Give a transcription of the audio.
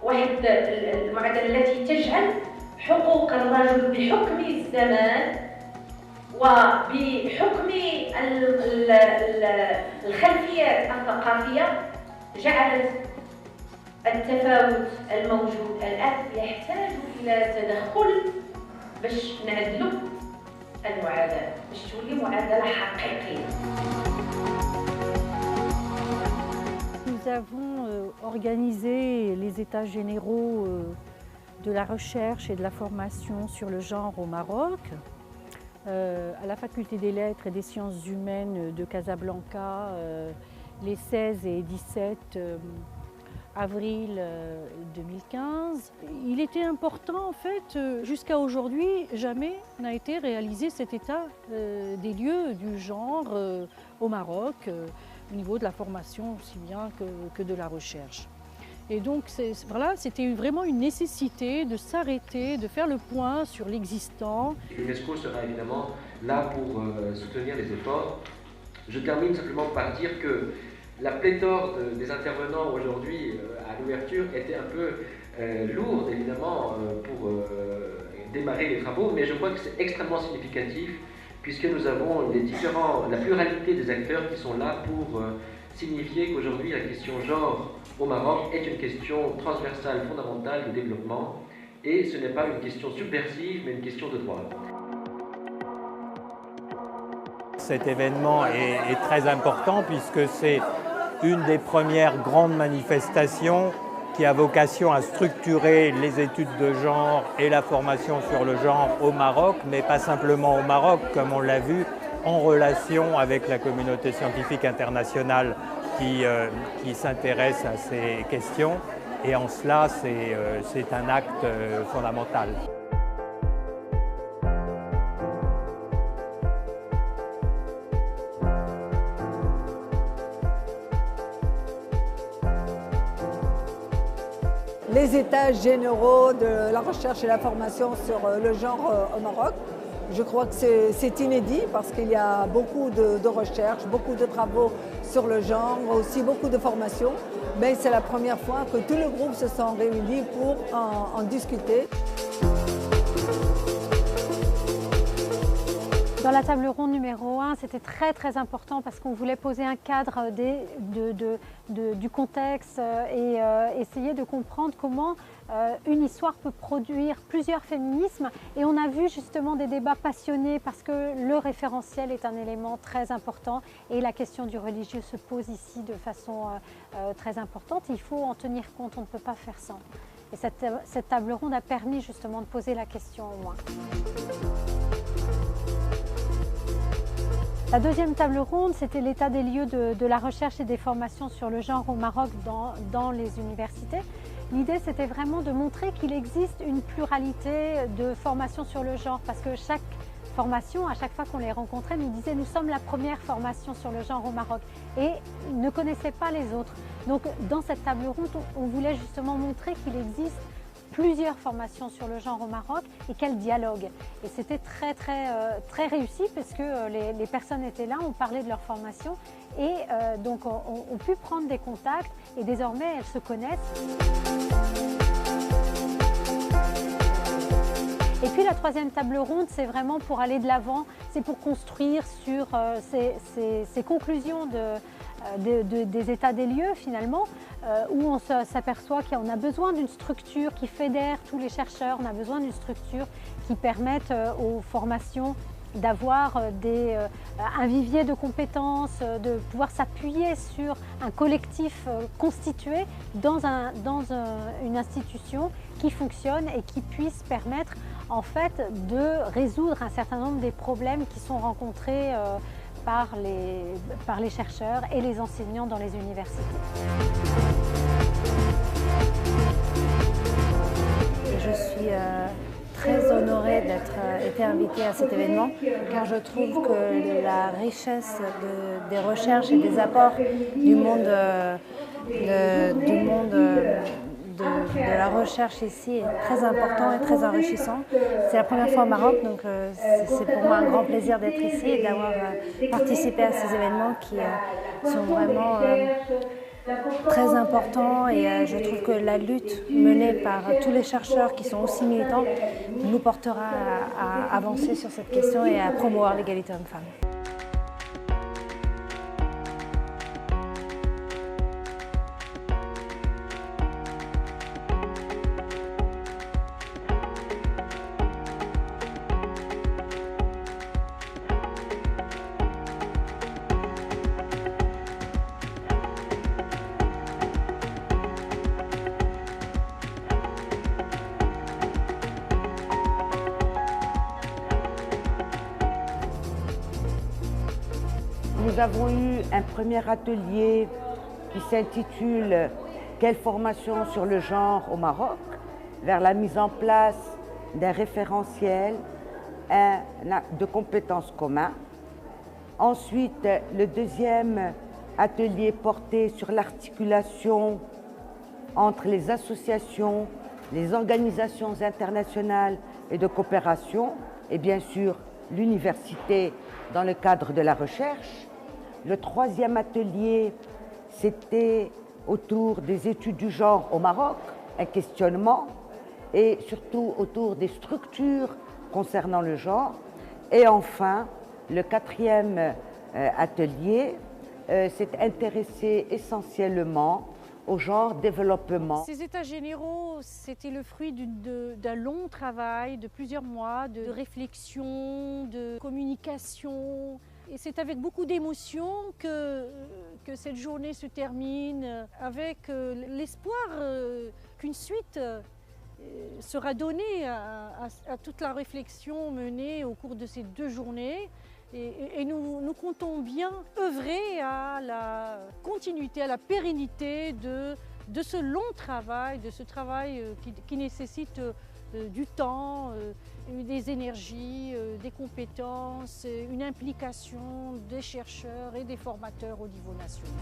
واحد المعادلة التي تجعل حقوق الرجل بحكم الزمان وبحكم الخلفيات الثقافية جعلت التفاوت الموجود الآن يحتاج إلى تدخل باش نعدلوا المعادلة باش تولي معادلة حقيقية. Nous avons organisé les états généraux de la recherche et de la formation sur le genre au Maroc, à la Faculté des Lettres et des Sciences Humaines de Casablanca, les 16 et 17 avril 2015. Il était important en fait, jusqu'à aujourd'hui, jamais n'a été réalisé cet état des lieux du genre au Maroc, au niveau de la formation aussi bien que de la recherche. Et donc voilà, c'était vraiment une nécessité de s'arrêter, de faire le point sur l'existant. L'UNESCO sera évidemment là pour soutenir les efforts. Je termine simplement par dire que la pléthore des intervenants aujourd'hui à l'ouverture était un peu lourde évidemment pour démarrer les travaux, mais je crois que c'est extrêmement significatif puisque nous avons la pluralité des acteurs qui sont là pour signifier qu'aujourd'hui la question genre au Maroc est une question transversale fondamentale de développement et ce n'est pas une question subversive mais une question de droit. Cet événement est très important puisque c'est une des premières grandes manifestations qui a vocation à structurer les études de genre et la formation sur le genre au Maroc, mais pas simplement au Maroc, comme on l'a vu, en relation avec la communauté scientifique internationale qui s'intéresse à ces questions. Et en cela, c'est un acte fondamental. Les états généraux de la recherche et la formation sur le genre au Maroc. Je crois que c'est inédit parce qu'il y a beaucoup de recherches, beaucoup de travaux sur le genre, aussi beaucoup de formations. Mais c'est la première fois que tous les groupes se sont réunis pour en discuter. Dans la table ronde numéro 1, c'était très important parce qu'on voulait poser un cadre du contexte et essayer de comprendre comment une histoire peut produire plusieurs féminismes. Et on a vu justement des débats passionnés parce que le référentiel est un élément très important et la question du religieux se pose ici de façon très importante. Il faut en tenir compte, on ne peut pas faire sans. Et cette table ronde a permis justement de poser la question au moins. La deuxième table ronde, c'était l'état des lieux de la recherche et des formations sur le genre au Maroc dans les universités. L'idée, c'était vraiment de montrer qu'il existe une pluralité de formations sur le genre parce que chaque formation, à chaque fois qu'on les rencontrait, nous disait « nous sommes la première formation sur le genre au Maroc » et ne connaissaient pas les autres. Donc dans cette table ronde, on voulait justement montrer qu'il existe plusieurs formations sur le genre au Maroc et qu'elles dialoguent. Et c'était très réussi parce que les personnes étaient là, on parlait de leur formation et donc on pu prendre des contacts et désormais elles se connaissent. Et puis la troisième table ronde, c'est vraiment pour aller de l'avant, c'est pour construire sur ces conclusions des états des lieux finalement, où on s'aperçoit qu'on a besoin d'une structure qui fédère tous les chercheurs, on a besoin d'une structure qui permette aux formations d'avoir un vivier de compétences, de pouvoir s'appuyer sur un collectif constitué dans une institution qui fonctionne et qui puisse permettre en fait de résoudre un certain nombre des problèmes qui sont rencontrés par les chercheurs et les enseignants dans les universités. Je suis très honorée d'être été invitée à cet événement car je trouve que la richesse des recherches et des apports du monde de la recherche ici est très important et très enrichissant. C'est la première fois au Maroc, donc c'est pour moi un grand plaisir d'être ici et d'avoir participé à ces événements qui sont vraiment très important et je trouve que la lutte menée par tous les chercheurs qui sont aussi militants nous portera à avancer sur cette question et à promouvoir l'égalité homme-femme. Nous avons eu un premier atelier qui s'intitule « Quelle formation sur le genre au Maroc ?» vers la mise en place d'un référentiel de compétences communs. Ensuite, le deuxième atelier portait sur l'articulation entre les associations, les organisations internationales et de coopération et bien sûr l'université dans le cadre de la recherche. Le troisième atelier, c'était autour des études du genre au Maroc, un questionnement, et surtout autour des structures concernant le genre. Et enfin, le quatrième atelier s'est intéressé essentiellement au genre développement. Ces états généraux, c'était le fruit d'un long travail, de plusieurs mois, de réflexion, de communication. Et c'est avec beaucoup d'émotion que cette journée se termine, avec l'espoir qu'une suite sera donnée à toute la réflexion menée au cours de ces 2 journées. Et nous comptons bien œuvrer à la continuité, à la pérennité de ce long travail, de ce travail qui nécessite du temps, des énergies, des compétences, une implication des chercheurs et des formateurs au niveau national.